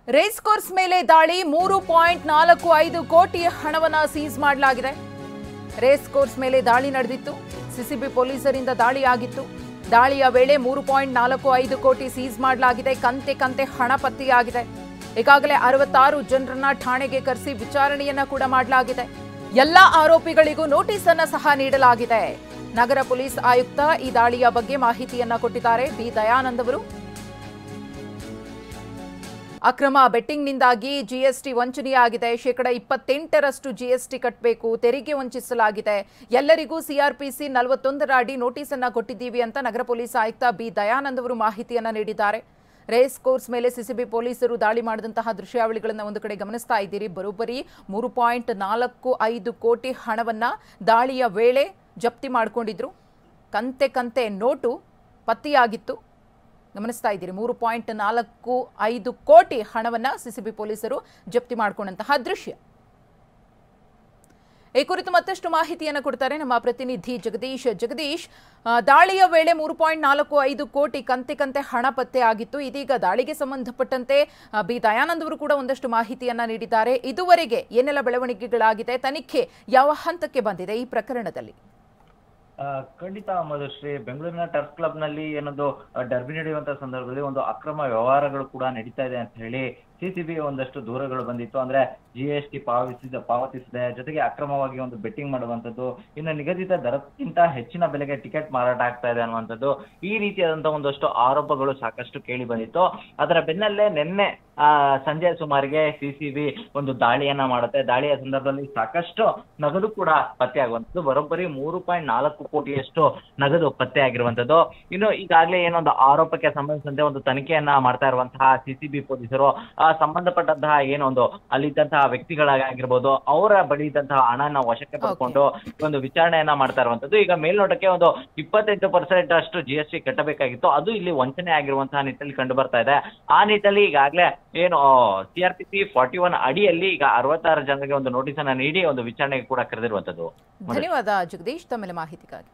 Race course ಮೇಲೆ ದಾಳಿ 3.45 ಕೋಟಿ ಹಣವನ್ನ ಸೀಸ್ ಮಾಡಲಾಗಿದೆ. ರೇಸ್ ಕೋರ್ಸ್ ಮೇಲೆ ದಾಳಿ ನಡೆದಿತ್ತು. ಸಿಸಿಬಿ ಪೊಲೀಸರಿಂದ ದಾಳಿಯಾಗಿತ್ತು. ದಾಳಿಯ ವೇಳೆ 3.45 ಕೋಟಿ ಸೀಸ್ ಮಾಡಲಾಗಿದೆ. ಕಂತೆ ಹಣ ಪತ್ತೆಯಾಗಿದೆ. ಈಗಾಗಲೇ 66 ಜನರನ್ನ ಠಾಣೆಗೆ ಕರೆಸಿ ವಿಚಾರಣೆಯನ್ನ ಕೂಡ ಮಾಡಲಾಗಿದೆ. ಎಲ್ಲ ಆರೋಪಿಗಳಿಗೂ ನೋಟಿಸ್ ಅನ್ನು ಸಹ ನೀಡಲಾಗಿದೆ. ನಗರ ಪೊಲೀಸ್ ಆಯುಕ್ತ ಈ ದಾಳಿಯ ಬಗ್ಗೆ ಮಾಹಿತಿಯನ್ನ ಕೊಟ್ಟಿದ್ದಾರೆ. ಬಿ ದಯಾನಂದ್ ಅವರು. ಅಕ್ರಮ ಬೆಟ್ಟಿಂಗ್ನಿಂದಾಗಿ ಜಿಎಸ್ಟಿ ವಂಚನೆಯಾಗಿದೆ. 28% ಜಿಎಸ್ಟಿ ಕಟ್ಟಬೇಕು, ತೆರಿಗೆ ವಂಚಿಸಲಾಗಿದೆ. ಎಲ್ಲರಿಗೂ ಸಿಆರ್ಪಿಸಿ 41ರ ಅಡಿ ನೋಟಿಸ್ ಅನ್ನ ಕೊಟ್ಟಿದ್ದೀವಿ ಅಂತ ನಗರ ಪೊಲೀಸ್ ಆಯುಕ್ತ ಬಿ ದಯಾನಂದ್ ಅವರು ಮಾಹಿತಿಯನ್ನ ನೀಡಿದ್ದಾರೆ. ರೇಸ್ ಕೋರ್ಸ್ ಮೇಲೆ ಸಿಸಿಬಿ ಪೊಲೀಸರು ದಾಳಿ ಮಾಡಿದಂತಹ ದೃಶ್ಯಾವಳಿಗಳನ್ನು ಒಂದು ಕಡೆ ಗಮನಿಸ್ತಾ ಇದ್ದೀರಿ. ಬರೋಬ್ಬರಿ 3.45 ಕೋಟಿ ಹಣವನ್ನ ದಾಳಿಯ ವೇಳೆ ಜಪ್ತಿ ಮಾಡಿಕೊಂಡಿದ್ರು. ಕಂತೆ ನೋಟು ಪತ್ತೆಯಾಗಿತ್ತು. ಗಮನಿಸ್ತಾ ಇದ್ದೀರಿ. 3.45 ಕೋಟಿ ಹಣವನ್ನ ಸಿಸಿಬಿ ಪೊಲೀಸರು ಜಪ್ತಿ ಮಾಡಿಕೊಂಡಂತಹ ದೃಶ್ಯ. ಈ ಕುರಿತು ಮತ್ತಷ್ಟು ಮಾಹಿತಿಯನ್ನು ಕೊಡ್ತಾರೆ ನಮ್ಮ ಪ್ರತಿನಿಧಿ ಜಗದೀಶ್. ದಾಳಿಯ ವೇಳೆ 3.45 ಕೋಟಿ ಕಂತೆ ಹಣ ಪತ್ತೆ ಆಗಿತ್ತು. ಇದೀಗ ದಾಳಿಗೆ ಸಂಬಂಧಪಟ್ಟಂತೆ ಬಿ ದಯಾನಂದ್ ಅವರು ಕೂಡ ಒಂದಷ್ಟು ಮಾಹಿತಿಯನ್ನ ನೀಡಿದ್ದಾರೆ. ಇದುವರೆಗೆ ಏನೆಲ್ಲ ಬೆಳವಣಿಗೆಗಳಾಗಿದೆ, ತನಿಖೆ ಯಾವ ಹಂತಕ್ಕೆ ಬಂದಿದೆ ಈ ಪ್ರಕರಣದಲ್ಲಿ? ಖಂಡಿತ ಮಧುಶ್ರೀ, ಬೆಂಗಳೂರಿನ ಟರ್ಫ್ ಕ್ಲಬ್ ನಲ್ಲಿ ಏನೊಂದು ಡರ್ಬಿ ನಡೆಯುವಂತಹ ಸಂದರ್ಭದಲ್ಲಿ ಒಂದು ಅಕ್ರಮ ವ್ಯವಹಾರಗಳು ಕೂಡ ನಡೀತಾ ಇದೆ ಅಂತ ಹೇಳಿ ಸಿಸಿಬಿ ಒಂದಷ್ಟು ದೂರಗಳು ಬಂದಿತ್ತು. ಅಂದ್ರೆ ಜಿಎಸ್ಟಿ ಪಾವತಿಸಿದೆ, ಜೊತೆಗೆ ಅಕ್ರಮವಾಗಿ ಒಂದು ಬೆಟ್ಟಿಂಗ್ ಮಾಡುವಂತದ್ದು, ಇನ್ನು ನಿಗದಿತ ದರಕ್ಕಿಂತ ಹೆಚ್ಚಿನ ಬೆಲೆಗೆ ಟಿಕೆಟ್ ಮಾರಾಟ ಆಗ್ತಾ ಇದೆ ಅನ್ನುವಂಥದ್ದು, ಈ ರೀತಿಯಾದಂತಹ ಒಂದಷ್ಟು ಆರೋಪಗಳು ಸಾಕಷ್ಟು ಕೇಳಿ ಬಂದಿತ್ತು. ಅದರ ಬೆನ್ನಲ್ಲೇ ನಿನ್ನೆ ಸಂಜೆ ಸುಮಾರಿಗೆ ಸಿಸಿಬಿ ಒಂದು ದಾಳಿಯನ್ನ ಮಾಡುತ್ತೆ. ದಾಳಿಯ ಸಂದರ್ಭದಲ್ಲಿ ಸಾಕಷ್ಟು ನಗದು ಕೂಡ ಪತ್ತೆ ಆಗುವಂಥದ್ದು. ಬರೋಬ್ಬರಿ 3.4 ಕೋಟಿಯಷ್ಟು ನಗದು ಪತ್ತೆ ಆಗಿರುವಂತದ್ದು. ಇನ್ನು ಈಗಾಗಲೇ ಏನೊಂದು ಆರೋಪಕ್ಕೆ ಸಂಬಂಧಿಸಿದಂತೆ ಒಂದು ತನಿಖೆಯನ್ನ ಮಾಡ್ತಾ ಇರುವಂತಹ ಸಿಸಿಬಿ ಪೊಲೀಸರು ಸಂಬಂಧಪಟ್ಟಂತಹ ಏನೊಂದು ಅಲ್ಲಿದ್ದಂತಹ ವ್ಯಕ್ತಿಗಳಾಗಿರ್ಬೋದು, ಅವರ ಬಳಿ ಇದ್ದಂತಹ ಹಣನ ವಶಕ್ಕೆ ಪಡ್ಕೊಂಡು ಒಂದು ವಿಚಾರಣೆಯನ್ನ ಮಾಡ್ತಾ ಇರುವಂತದ್ದು. ಈಗ ಮೇಲ್ನೋಟಕ್ಕೆ ಒಂದು 28% ಅಷ್ಟು ಜಿಎಸ್ಟಿ ಕಟ್ಟಬೇಕಾಗಿತ್ತು, ಅದು ಇಲ್ಲಿ ವಂಚನೆ ಆಗಿರುವಂತಹ ನಿಟ್ಟಿನಲ್ಲಿ ಕಂಡು ಬರ್ತಾ ಇದೆ. ಆ ನಿಟ್ಟಿನಲ್ಲಿ ಈಗಾಗಲೇ ಏನು ಸಿಆರ್ಪಿಸಿ 41 ಅಡಿಯಲ್ಲಿ ಈಗ 66 ಜನರಿಗೆ ಒಂದು ನೋಟಿಸ್ ಅನ್ನ ನೀಡಿ ಒಂದು ವಿಚಾರಣೆಗೆ ಕೂಡ ಕರೆದಿರುವಂತದ್ದು. ಧನ್ಯವಾದ ಜಗದೀಶ್, ತಮ್ಮೆಲ್ಲ ಮಾಹಿತಿಗಾಗಿ.